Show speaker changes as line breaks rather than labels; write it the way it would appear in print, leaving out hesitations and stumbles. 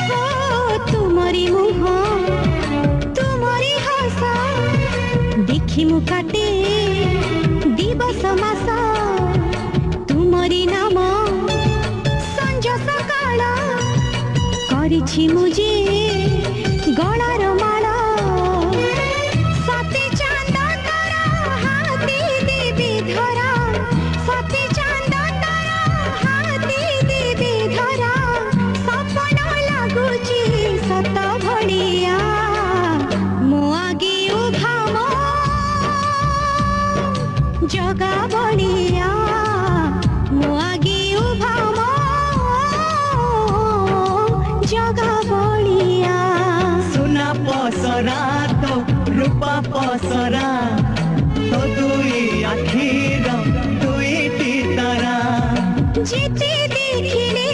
हो तुमरी मुह तुमरी हस देखि मु काटे दिवस मास तुमरी नाम संज सकाळ करिछि मुझे गलार माला सती चांद तारा हाथी देवी धरा सती चांद तारा हाथी देवी धरा सपन लागुची सत भड़िया मो आगे उभा मो जगा बलिया मो आगे उभा मो जगा बलिया
सुना पसरा तो रूपा पसरा तो दुई आखिर दुईटी तारा
जेते देखिले